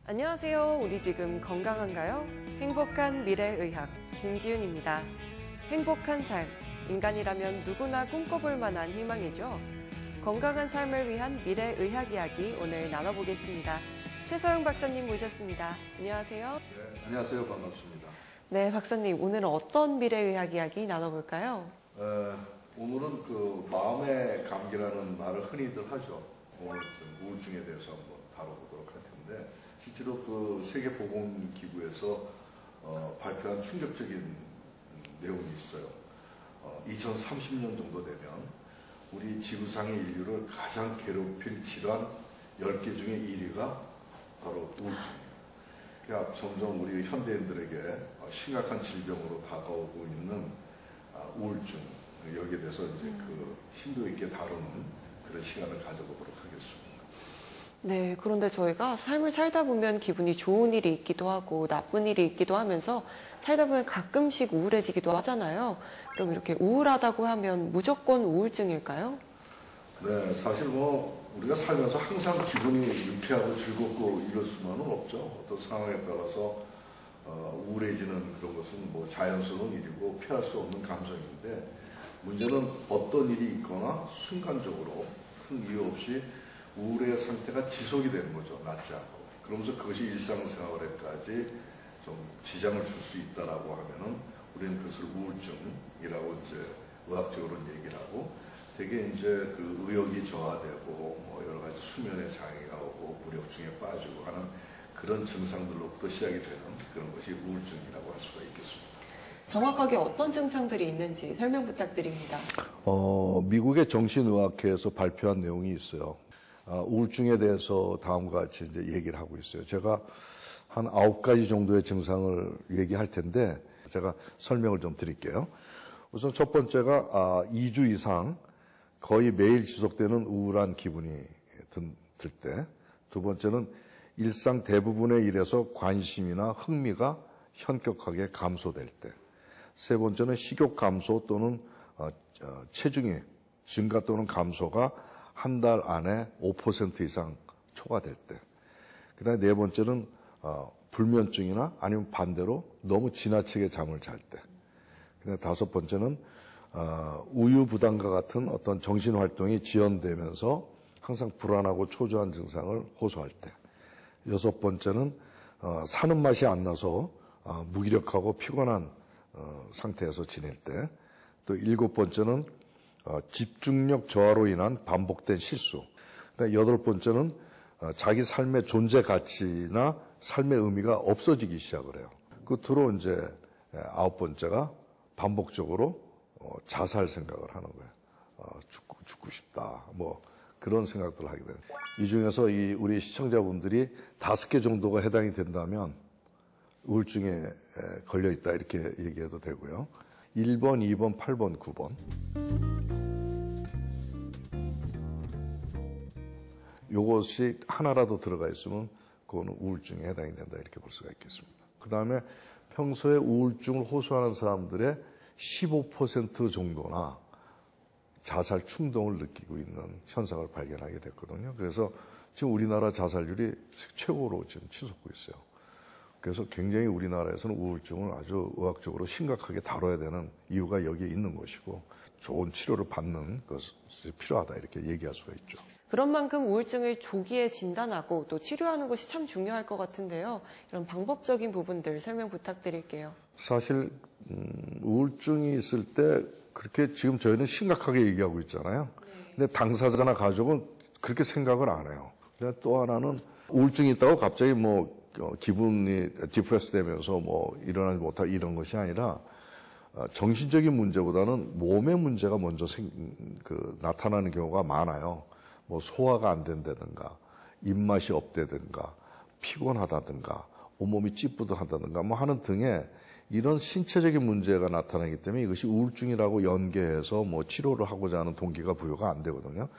안녕하세요. 우리 지금 건강한가요? 행복한 미래의학 김지윤입니다. 행복한 삶, 인간이라면 누구나 꿈꿔볼 만한 희망이죠. 건강한 삶을 위한 미래의학 이야기 오늘 나눠보겠습니다. 최서영 박사님 모셨습니다. 안녕하세요. 네, 안녕하세요. 반갑습니다. 네, 박사님 오늘은 어떤 미래의학 이야기 나눠볼까요? 오늘은 그 마음의 감기라는 말을 흔히들 하죠. 오늘 좀 우울증에 대해서 한번 다뤄보도록 할 텐데, 실제로 그 세계보건기구에서 발표한 충격적인 내용이 있어요. 2030년 정도 되면 우리 지구상의 인류를 가장 괴롭힐 질환 10개 중에 1위가 바로 우울증이에요. 그러니까 점점 우리 현대인들에게 심각한 질병으로 다가오고 있는 우울증, 여기에 대해서 이제 그 심도 있게 다루는 그런 시간을 가져보도록 하겠습니다. 네, 그런데 저희가 삶을 살다 보면 기분이 좋은 일이 있기도 하고 나쁜 일이 있기도 하면서 살다 보면 가끔씩 우울해지기도 하잖아요. 그럼 이렇게 우울하다고 하면 무조건 우울증일까요? 네, 사실 뭐 우리가 살면서 항상 기분이 유쾌하고 즐겁고 이럴 수만은 없죠. 어떤 상황에 따라서 우울해지는 그런 것은 뭐 자연스러운 일이고 피할 수 없는 감정인데, 문제는 어떤 일이 있거나 순간적으로 큰 이유 없이 우울의 상태가 지속이 되는 거죠. 낫지 않고. 그러면서 그것이 일상생활에까지 좀 지장을 줄 수 있다라고 하면은 우리는 그것을 우울증이라고 이제 의학적으로는 얘기를 하고, 되게 이제 그 의욕이 저하되고 뭐 여러 가지 수면에 장애가 오고 무력증에 빠지고 하는 그런 증상들로부터 시작이 되는 그런 것이 우울증이라고 할 수가 있겠습니다. 정확하게 어떤 증상들이 있는지 설명 부탁드립니다. 미국의 정신의학회에서 발표한 내용이 있어요. 우울증에 대해서 다음과 같이 이제 얘기를 하고 있어요. 제가 한 9가지 정도의 증상을 얘기할 텐데, 제가 설명을 좀 드릴게요. 우선 첫 번째가 2주 이상 거의 매일 지속되는 우울한 기분이 들 때, 두 번째는 일상 대부분의 일에서 관심이나 흥미가 현격하게 감소될 때, 세 번째는 식욕 감소 또는 체중이 증가 또는 감소가 한 달 안에 5% 이상 초과될 때, 그 다음에 네 번째는 불면증이나 아니면 반대로 너무 지나치게 잠을 잘 때, 그 다음에 다섯 번째는 우유부담과 같은 어떤 정신활동이 지연되면서 항상 불안하고 초조한 증상을 호소할 때, 여섯 번째는 사는 맛이 안 나서 무기력하고 피곤한 상태에서 지낼 때, 또 일곱 번째는 집중력 저하로 인한 반복된 실수, 여덟 번째는 자기 삶의 존재 가치나 삶의 의미가 없어지기 시작을 해요. 끝으로 이제 아홉 번째가 반복적으로 자살 생각을 하는 거예요. 죽고 싶다, 뭐 그런 생각들을 하게 돼요. 이 중에서 우리 시청자분들이 5개 정도가 해당이 된다면 우울증에 걸려 있다, 이렇게 얘기해도 되고요. 1번, 2번, 8번, 9번. 요것이 하나라도 들어가 있으면 그거는 우울증에 해당이 된다, 이렇게 볼 수가 있겠습니다. 그 다음에 평소에 우울증을 호소하는 사람들의 15% 정도나 자살 충동을 느끼고 있는 현상을 발견하게 됐거든요. 그래서 지금 우리나라 자살률이 최고로 지금 치솟고 있어요. 그래서 굉장히 우리나라에서는 우울증을 아주 의학적으로 심각하게 다뤄야 되는 이유가 여기에 있는 것이고, 좋은 치료를 받는 것이 필요하다, 이렇게 얘기할 수가 있죠. 그런 만큼 우울증을 조기에 진단하고 또 치료하는 것이 참 중요할 것 같은데요. 이런 방법적인 부분들 설명 부탁드릴게요. 사실 우울증이 있을 때 그렇게 지금 저희는 심각하게 얘기하고 있잖아요. 근데 당사자나 가족은 그렇게 생각을 안 해요. 근데 또 하나는 우울증이 있다고 갑자기 뭐 기분이 디프레스 되면서 뭐 일어나지 못하고 이런 것이 아니라, 정신적인 문제보다는 몸의 문제가 먼저 나타나는 경우가 많아요. 뭐 소화가 안 된다든가, 입맛이 없다든가, 피곤하다든가, 온몸이 찌뿌둥하다든가 뭐 하는 등의 이런 신체적인 문제가 나타나기 때문에 이것이 우울증이라고 연계해서 뭐 치료를 하고자 하는 동기가 부여가 안 되거든요.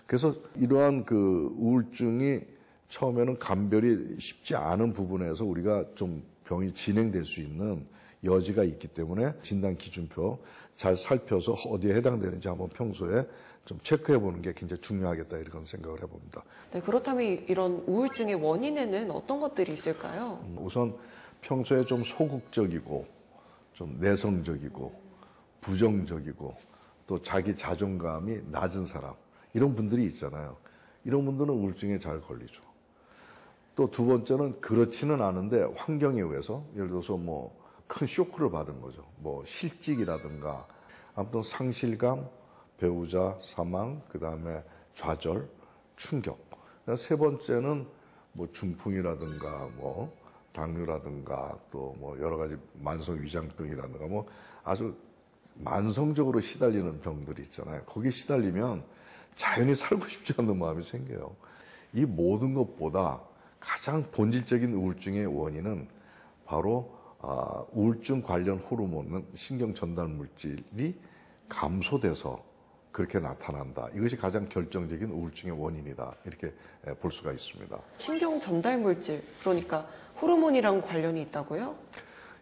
그래서 이러한 그 우울증이 처음에는 감별이 쉽지 않은 부분에서 우리가 좀 병이 진행될 수 있는 여지가 있기 때문에 진단 기준표 잘 살펴서 어디에 해당되는지 한번 평소에 좀 체크해 보는 게 굉장히 중요하겠다 이런 생각을 해봅니다. 네, 그렇다면 이런 우울증의 원인에는 어떤 것들이 있을까요? 우선 평소에 좀 소극적이고 좀 내성적이고 부정적이고 또 자기 자존감이 낮은 사람 이런 분들이 있잖아요. 이런 분들은 우울증에 잘 걸리죠. 또 두 번째는 그렇지는 않은데 환경에 의해서 예를 들어서 뭐 큰 쇼크를 받은 거죠. 뭐 실직이라든가 아무튼 상실감, 배우자 사망, 그 다음에 좌절, 충격. 세 번째는 뭐 중풍이라든가 뭐 당뇨라든가 또 뭐 여러 가지 만성 위장병이라든가 뭐 아주 만성적으로 시달리는 병들이 있잖아요. 거기에 시달리면 자연히 살고 싶지 않는 마음이 생겨요. 이 모든 것보다 가장 본질적인 우울증의 원인은 바로 우울증 관련 호르몬은 신경 전달 물질이 감소돼서 그렇게 나타난다. 이것이 가장 결정적인 우울증의 원인이다. 이렇게 볼 수가 있습니다. 신경 전달 물질, 그러니까 호르몬이랑 관련이 있다고요?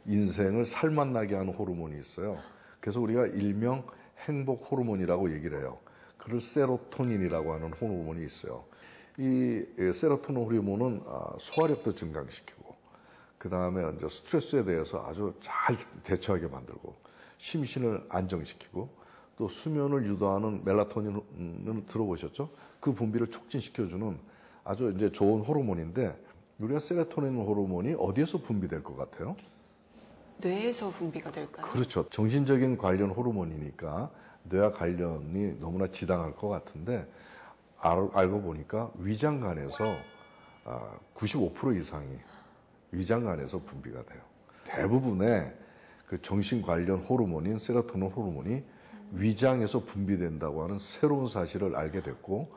인생을 살맛나게 하는 호르몬이 있어요. 그래서 우리가 일명 행복 호르몬이라고 얘기를 해요. 그걸 세로토닌이라고 하는 호르몬이 있어요. 이 세로토닌 호르몬은 소화력도 증강시키고 그 다음에 이제 스트레스에 대해서 아주 잘 대처하게 만들고 심신을 안정시키고 또 수면을 유도하는 멜라토닌을 들어보셨죠? 그 분비를 촉진시켜주는 아주 이제 좋은 호르몬인데 우리가 세로토닌 호르몬이 어디에서 분비될 것 같아요? 뇌에서 분비가 될까요? 그렇죠. 정신적인 관련 호르몬이니까 뇌와 관련이 너무나 지당할 것 같은데 알고 보니까 위장관에서 95% 이상이 위장관에서 분비가 돼요. 대부분의 그 정신 관련 호르몬인 세로토닌 호르몬이 위장에서 분비된다고 하는 새로운 사실을 알게 됐고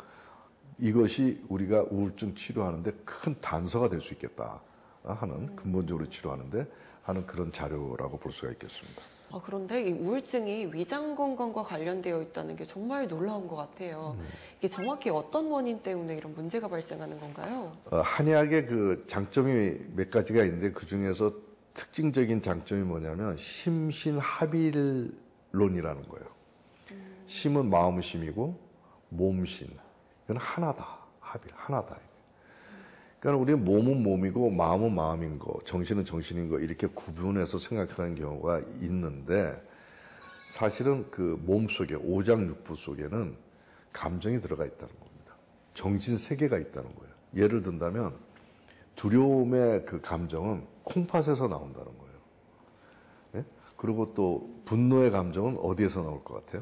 이것이 우리가 우울증 치료하는데 큰 단서가 될 수 있겠다 하는 근본적으로 치료하는데 하는 그런 자료라고 볼 수가 있겠습니다. 그런데 이 우울증이 위장 건강과 관련되어 있다는 게 정말 놀라운 것 같아요. 이게 정확히 어떤 원인 때문에 이런 문제가 발생하는 건가요? 한의학의 그 장점이 몇 가지가 있는데 그 중에서 특징적인 장점이 뭐냐면 심신합일론이라는 거예요. 심은 마음심이고 몸신. 이건 하나다. 합일, 하나다. 그러니까 우리는 몸은 몸이고 마음은 마음인 거, 정신은 정신인 거 이렇게 구분해서 생각하는 경우가 있는데 사실은 그 몸 속에 오장육부 속에는 감정이 들어가 있다는 겁니다. 정신 세계가 있다는 거예요. 예를 든다면 두려움의 그 감정은 콩팥에서 나온다는 거예요. 예? 그리고 또 분노의 감정은 어디에서 나올 것 같아요?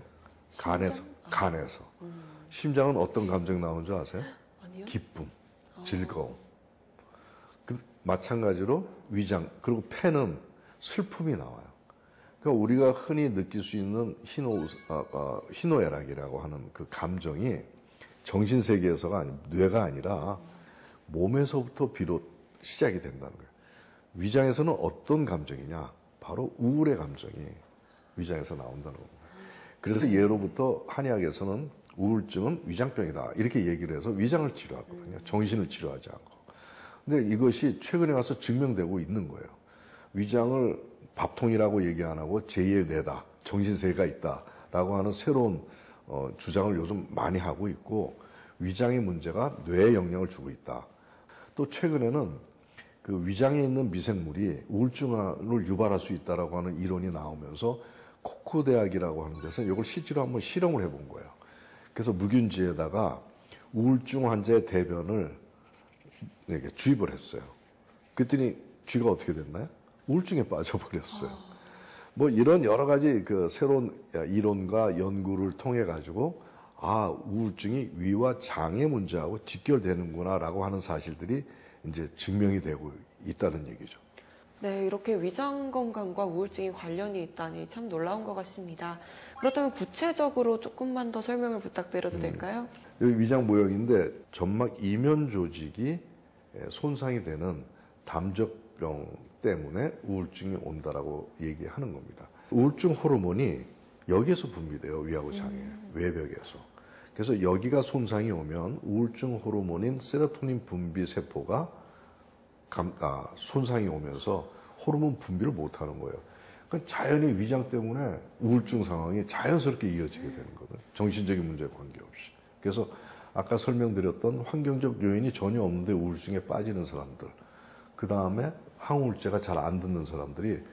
간에서. 간에서. 심장은 어떤 감정이 나오는 줄 아세요? 아니요. 기쁨, 즐거움. 마찬가지로 위장, 그리고 폐는 슬픔이 나와요. 그러니까 우리가 흔히 느낄 수 있는 희노애락이라고 하는 그 감정이 정신세계에서가 아니, 뇌가 아니라 몸에서부터 비롯 시작이 된다는 거예요. 위장에서는 어떤 감정이냐? 바로 우울의 감정이 위장에서 나온다는 겁니다. 그래서 예로부터 한의학에서는 우울증은 위장병이다. 이렇게 얘기를 해서 위장을 치료하거든요. 정신을 치료하지 않고. 근데 이것이 최근에 와서 증명되고 있는 거예요. 위장을 밥통이라고 얘기 안 하고 제2의 뇌다, 정신세계가 있다라고 하는 새로운 주장을 요즘 많이 하고 있고 위장의 문제가 뇌에 영향을 주고 있다. 또 최근에는 그 위장에 있는 미생물이 우울증을 유발할 수 있다라고 하는 이론이 나오면서 코크 대학이라고 하는 데서 이걸 실제로 한번 실험을 해본 거예요. 그래서 묵윤지에다가 우울증 환자의 대변을 이렇게 주입을 했어요. 그랬더니 쥐가 어떻게 됐나요? 우울증에 빠져버렸어요. 뭐 이런 여러 가지 그 새로운 이론과 연구를 통해 가지고 우울증이 위와 장의 문제하고 직결되는구나라고 하는 사실들이 이제 증명이 되고 있다는 얘기죠. 네, 이렇게 위장 건강과 우울증이 관련이 있다니 참 놀라운 것 같습니다. 그렇다면 구체적으로 조금만 더 설명을 부탁드려도 될까요? 여기 위장 모형인데 점막 이면 조직이 손상이 되는 담적병 때문에 우울증이 온다라고 얘기하는 겁니다. 우울증 호르몬이 여기에서 분비돼요. 위하고 장에, 외벽에서. 그래서 여기가 손상이 오면 우울증 호르몬인 세로토닌 분비 세포가 손상이 오면서 호르몬 분비를 못하는 거예요. 그 자연히 위장 때문에 우울증 상황이 자연스럽게 이어지게 되는 거거든요. 정신적인 문제에 관계없이. 그래서 아까 설명드렸던 환경적 요인이 전혀 없는데 우울증에 빠지는 사람들, 그 다음에 항우울제가 잘 안 듣는 사람들이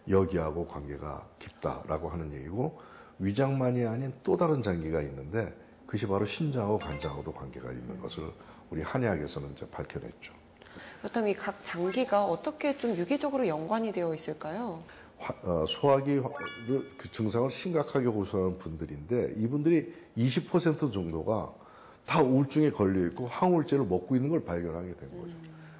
여기하고 관계가 깊다라고 하는 얘기고, 위장만이 아닌 또 다른 장기가 있는데 그것이 바로 심장하고 간장하고도 관계가 있는 것을 우리 한의학에서는 이제 밝혀냈죠. 그렇다면 이 각 장기가 어떻게 좀 유기적으로 연관이 되어 있을까요? 소화기 그 증상을 심각하게 호소하는 분들인데, 이분들이 20% 정도가 다 우울증에 걸려 있고 항우울제를 먹고 있는 걸 발견하게 된 거죠.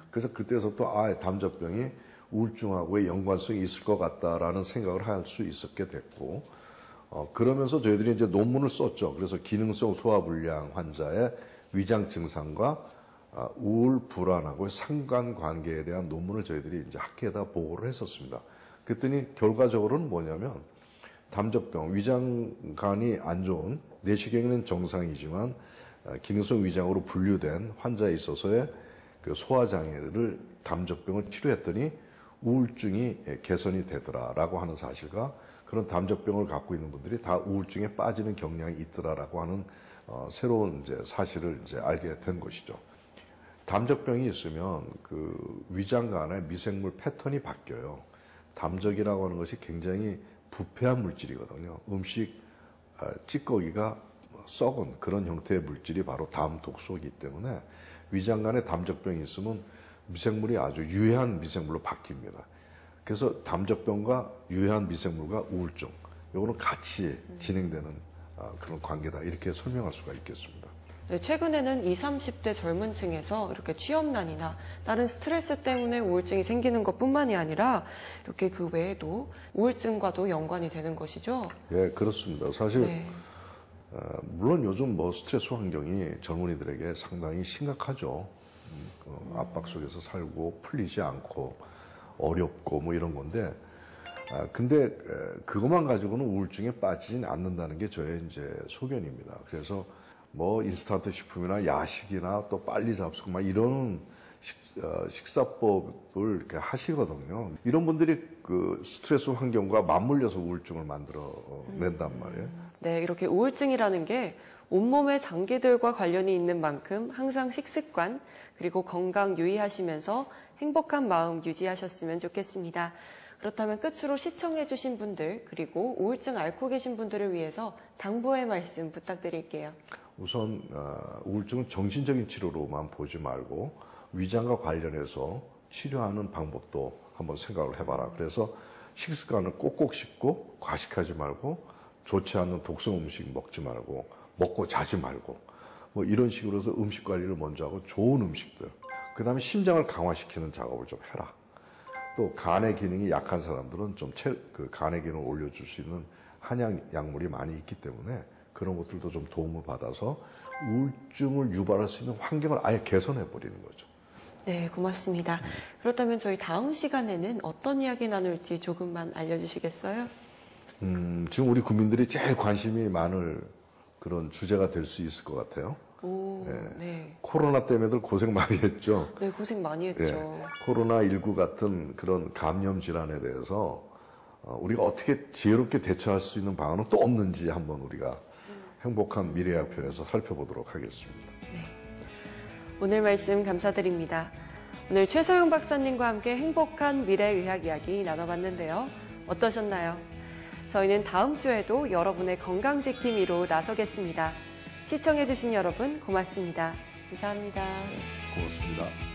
그래서 그때서부터 담저병이 우울증하고의 연관성이 있을 것 같다라는 생각을 할 수 있었게 됐고, 그러면서 저희들이 이제 논문을 썼죠. 그래서 기능성 소화불량 환자의 위장 증상과 우울, 불안하고 상관관계에 대한 논문을 저희들이 이제 학회에다 보고를 했었습니다. 그랬더니 결과적으로는 뭐냐면, 담저병, 위장간이 안 좋은, 내시경에는 정상이지만 기능성 위장으로 분류된 환자에 있어서의 그 소화장애를 담저병을 치료했더니 우울증이 개선이 되더라라고 하는 사실과, 그런 담저병을 갖고 있는 분들이 다 우울증에 빠지는 경향이 있더라라고 하는 새로운 이제 사실을 이제 알게 된 것이죠. 담저병이 있으면 그 위장간의 미생물 패턴이 바뀌어요. 담적이라고 하는 것이 굉장히 부패한 물질이거든요. 음식 찌꺼기가 썩은 그런 형태의 물질이 바로 담 독소이기 때문에 위장간에 담적병이 있으면 미생물이 아주 유해한 미생물로 바뀝니다. 그래서 담적병과 유해한 미생물과 우울증, 이거는 같이 진행되는 그런 관계다, 이렇게 설명할 수가 있겠습니다. 네, 최근에는 20, 30대 젊은 층에서 이렇게 취업난이나 다른 스트레스 때문에 우울증이 생기는 것뿐만이 아니라 이렇게 그 외에도 우울증과도 연관이 되는 것이죠? 예, 그렇습니다. 사실 네. 물론 요즘 뭐 스트레스 환경이 젊은이들에게 상당히 심각하죠. 압박 속에서 살고 풀리지 않고 어렵고 뭐 이런 건데, 근데 그것만 가지고는 우울증에 빠지진 않는다는 게 저의 이제 소견입니다. 그래서 뭐 인스턴트 식품이나 야식이나 또 빨리 잡수고 막 이런 식사법을 이렇게 하시거든요. 이런 분들이 그 스트레스 환경과 맞물려서 우울증을 만들어 낸단 말이에요. 네, 이렇게 우울증이라는 게 온몸의 장기들과 관련이 있는 만큼 항상 식습관 그리고 건강 유의하시면서 행복한 마음 유지하셨으면 좋겠습니다. 그렇다면 끝으로 시청해주신 분들 그리고 우울증 앓고 계신 분들을 위해서 당부의 말씀 부탁드릴게요. 우선 우울증은 정신적인 치료로만 보지 말고 위장과 관련해서 치료하는 방법도 한번 생각을 해봐라. 그래서 식습관을 꼭꼭 씹고 과식하지 말고 좋지 않은 독성 음식 먹지 말고 먹고 자지 말고 뭐 이런 식으로 해서 음식 관리를 먼저 하고 좋은 음식들, 그 다음에 심장을 강화시키는 작업을 좀 해라. 또 간의 기능이 약한 사람들은 좀 그 간의 기능을 올려줄 수 있는 한약 약물이 많이 있기 때문에 그런 것들도 좀 도움을 받아서 우울증을 유발할 수 있는 환경을 아예 개선해 버리는 거죠. 네, 고맙습니다. 그렇다면 저희 다음 시간에는 어떤 이야기 나눌지 조금만 알려주시겠어요? 지금 우리 국민들이 제일 관심이 많을 그런 주제가 될 수 있을 것 같아요. 오, 네. 코로나 때문에들 고생 많이 했죠. 네, 고생 많이 했죠. 코로나19 같은 그런 감염 질환에 대해서 우리가 어떻게 지혜롭게 대처할 수 있는 방안은 또 없는지 한번 우리가 행복한 미래학 편에서 살펴보도록 하겠습니다. 네. 오늘 말씀 감사드립니다. 오늘 최서영 박사님과 함께 행복한 미래의학 이야기 나눠봤는데요. 어떠셨나요? 저희는 다음 주에도 여러분의 건강 지킴이로 나서겠습니다. 시청해주신 여러분 고맙습니다. 감사합니다. 고맙습니다.